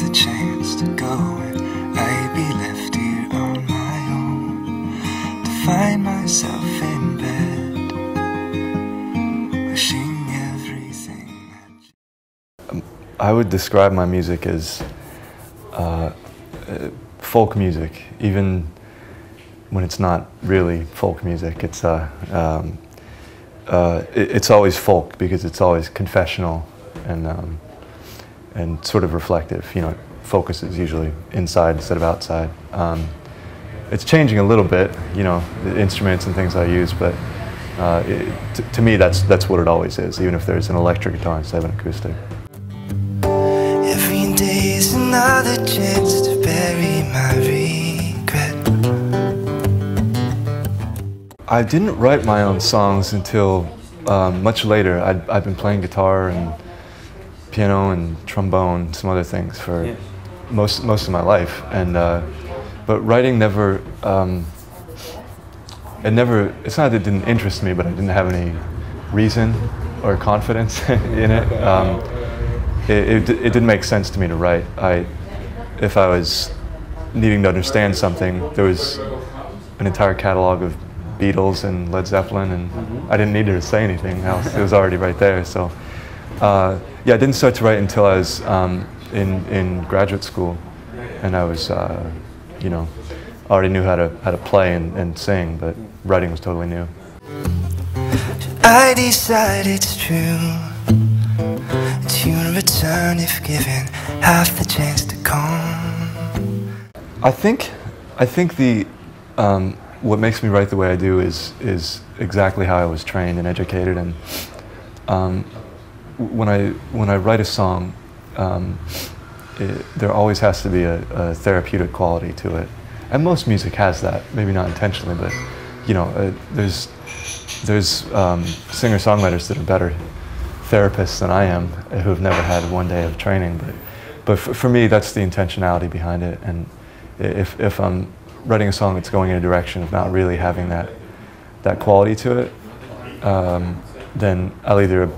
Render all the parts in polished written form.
another chance to go, and I'd be left here on my own to find myself in bed, wishing everything. I would describe my music as folk music, even when it's not really folk music. It's always folk because it's always confessional and sort of reflective. You know, it focuses usually inside instead of outside. It's changing a little bit, you know, the instruments and things I use, but to me that's what it always is, even if there's an electric guitar instead of an acoustic. Every day is another chance to bury my regret. I didn't write my own songs until much later. I'd been playing guitar and piano and trombone, some other things for most of my life, and but writing never. It's not that it didn't interest me, but I didn't have any reason or confidence in it. It didn't make sense to me to write. If I was needing to understand something, there was an entire catalog of Beatles and Led Zeppelin, and I didn't need her to say anything else. It was already right there. So, yeah, I didn't start to write until I was in graduate school, and I was, you know, already knew how to play and sing, but writing was totally new. I decide it's true. It's you in return if given half the chance to come. I think the what makes me write the way I do is exactly how I was trained and educated, and when I write a song, there always has to be a therapeutic quality to it, and most music has that. Maybe not intentionally, but you know, there's singer-songwriters that are better therapists than I am, who have never had one day of training. But for me, that's the intentionality behind it. And if I'm writing a song that's going in a direction of not really having that quality to it, then I'll either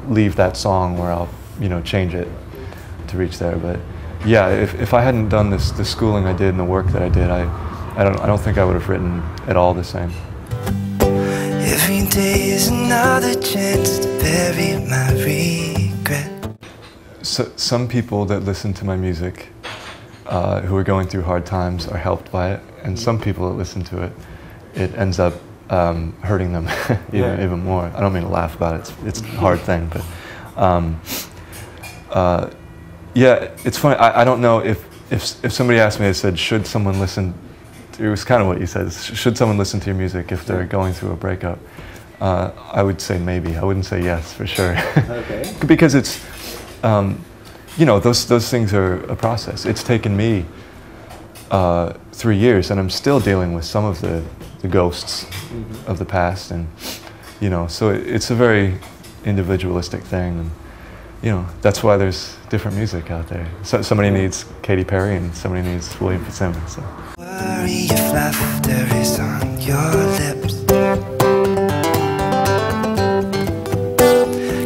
leave that song or I'll, you know, change it to reach there. But yeah, if I hadn't done the schooling I did and the work that I did, I don't think I would have written at all the same. Every day is another chance to bury my regret. So, some people that listen to my music who are going through hard times are helped by it, and some people that listen to it, it ends up hurting them even more. I don't mean to laugh about it, it's a hard thing, but yeah, it's funny. I don't know if somebody asked me, they said, should someone listen, it was kind of what you said, should someone listen to your music if they're going through a breakup? I would say maybe. I wouldn't say yes, for sure. Okay. Because it's, you know, those things are a process. It's taken me 3 years, and I'm still dealing with some of the ghosts of the past, and you know, so it's a very individualistic thing, and you know, that's why there's different music out there. So somebody needs Katy Perry, and somebody needs William Fitzsimmons. So. Worry if laughter is on your lips,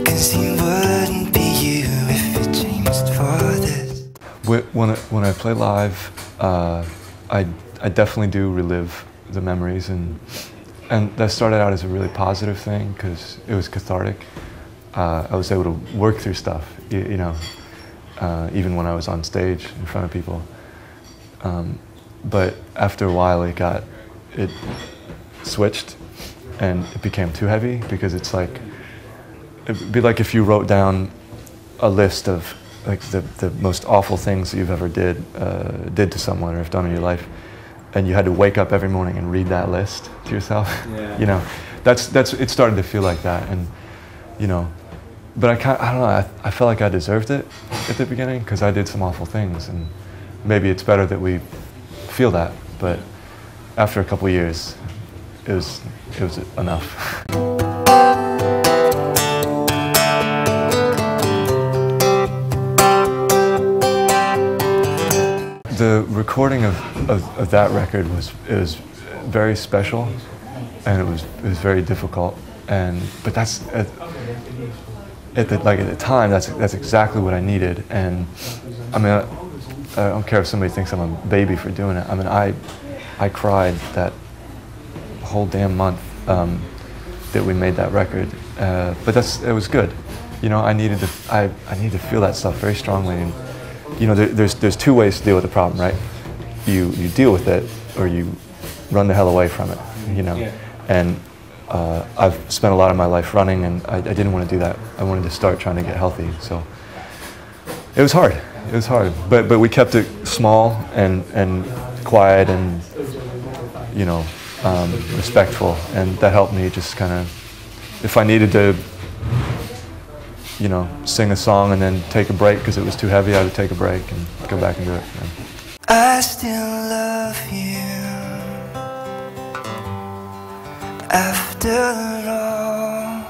'cause it wouldn't be you if it changed for this. When I play live, I definitely do relive the memories, and that started out as a really positive thing because it was cathartic. I was able to work through stuff, you know, even when I was on stage in front of people. But after a while, it switched, and it became too heavy, because it's like, it'd be like if you wrote down a list of like the most awful things that you've ever did to someone or have done in your life, and you had to wake up every morning and read that list to yourself. Yeah. You know, it started to feel like that, and you know, but I don't know, I felt like I deserved it at the beginning because I did some awful things, and maybe it's better that we feel that, but after a couple of years, it was enough. The recording of that record was very special, and it was very difficult, but that's at the time that's exactly what I needed. And I mean, I don't care if somebody thinks I'm a baby for doing it. I mean, I cried that whole damn month that we made that record, but it was good. You know, I needed to feel that stuff very strongly, and you know, there's two ways to deal with the problem, right? You deal with it, or you run the hell away from it. You know, and I've spent a lot of my life running, and I didn't want to do that. I wanted to start trying to get healthy, so it was hard. It was hard, but we kept it small and quiet and, you know, respectful, and that helped me just kind of, if I needed to, you know, sing a song and then take a break because it was too heavy, I would take a break and go back and do it. I still love you after all.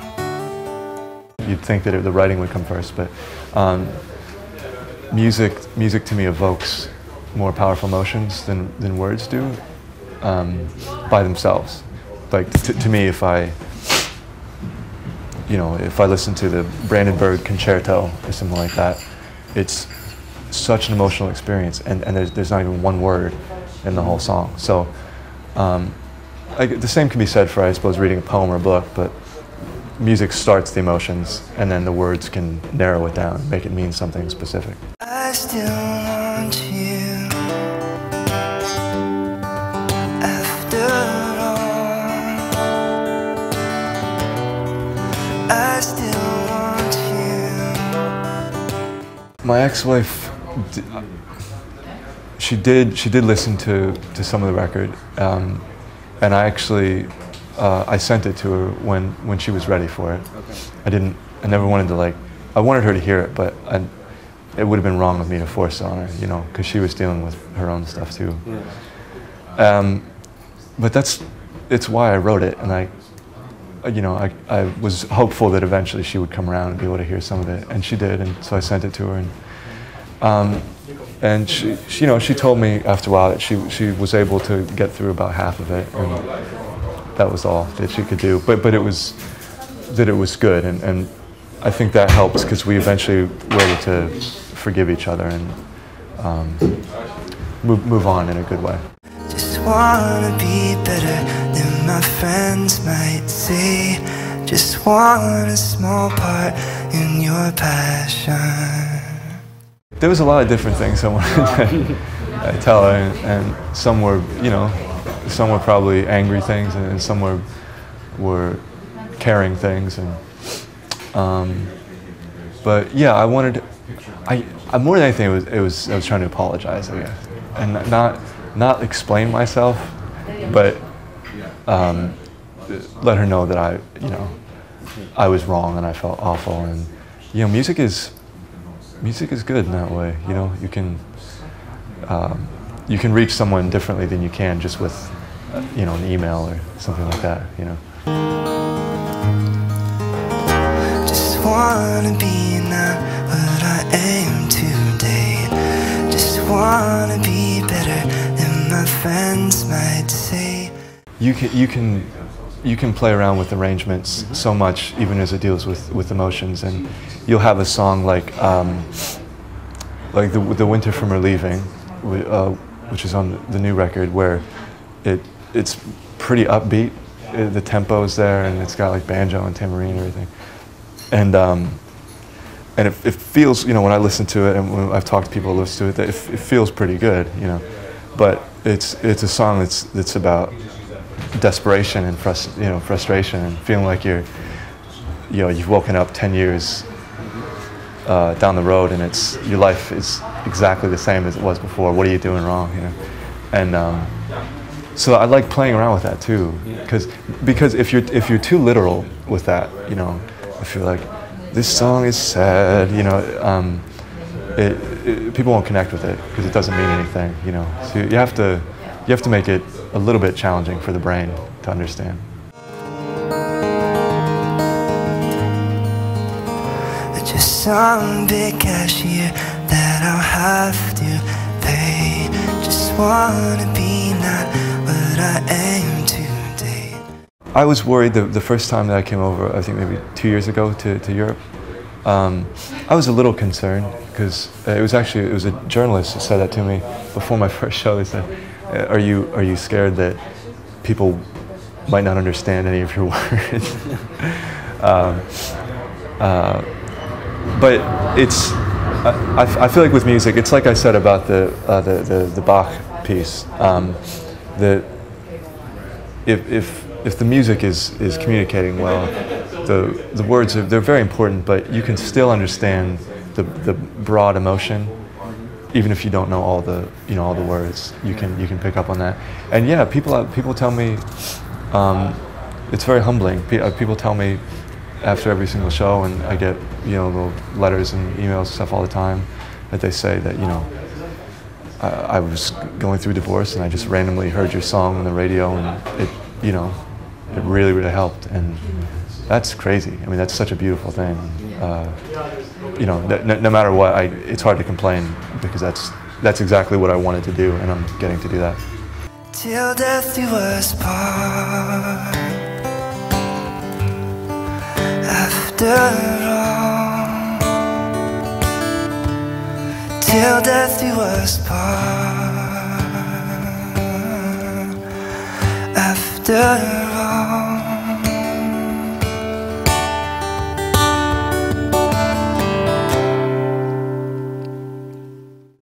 You'd think that the writing would come first, but music to me evokes more powerful emotions than words do by themselves. Like to me, if I listen to the Brandenburg Concerto or something like that, it's such an emotional experience, and there's not even one word in the whole song. So the same can be said for, I suppose, reading a poem or a book, but music starts the emotions, and then the words can narrow it down, make it mean something specific. I still want you after all. I still want you. My ex-wife, she did listen to some of the record, and I actually I sent it to her when she was ready for it. Okay. I never wanted to I wanted her to hear it, but it would have been wrong of me to force it on her, you know, because she was dealing with her own stuff too. Yeah. But it's why I wrote it, and I was hopeful that eventually she would come around and be able to hear some of it, and she did, and so I sent it to her, and she told me after a while that she was able to get through about half of it, and that was all that she could do. But it was good, and I think that helps because we eventually were able to forgive each other and move on in a good way. Just wanna be better than my friends might say. Just want a small part in your passion. There was a lot of different things I wanted to tell her, and some were, some were probably angry things, and some were caring things, and but yeah, I wanted. More than anything, I was trying to apologize, I guess, and not explain myself, but let her know that I was wrong and I felt awful, and music is good in that way. You can reach someone differently than you can just with an email or something like that. Just wanna be not what I am today. Just wanna be better than my friends might say. You can play around with arrangements so much, even as it deals with emotions, and you'll have a song like the Winter from Her Leaving, which is on the new record, where it's pretty upbeat. The tempo's there, and it's got like banjo and tambourine and everything, and it feels, when I listen to it, and when I've talked to people who listen to it, it feels pretty good, But it's a song that's about desperation and frustration, and feeling like you've woken up 10 years down the road, and your life is exactly the same as it was before. What are you doing wrong? And so I like playing around with that too, because if you're too literal with that, I feel like this song is sad, people won't connect with it because it doesn't mean anything, So you have to make it a little bit challenging for the brain to understand. Just some big cashier that I'll have to pay. Just wanna be not what I am today. I was worried the first time that I came over, I think maybe 2 years ago to Europe, I was a little concerned because it was a journalist who said that to me before my first show. They said, "Are you scared that people might not understand any of your words?" But it's I feel like with music, it's like I said about the Bach piece. If the music is communicating well, the words they're very important, but you can still understand the broad emotion, even if you don't know all the words. You can pick up on that. And yeah, people tell me it's very humbling. People tell me after every single show, and I get little letters and emails and stuff all the time, that they say that I was going through divorce and I just randomly heard your song on the radio and it really helped, and that's crazy. I mean, that's such a beautiful thing. No matter what, it's hard to complain because that's exactly what I wanted to do, and I'm getting to do that. Till death do us part. After all, till death do us part. After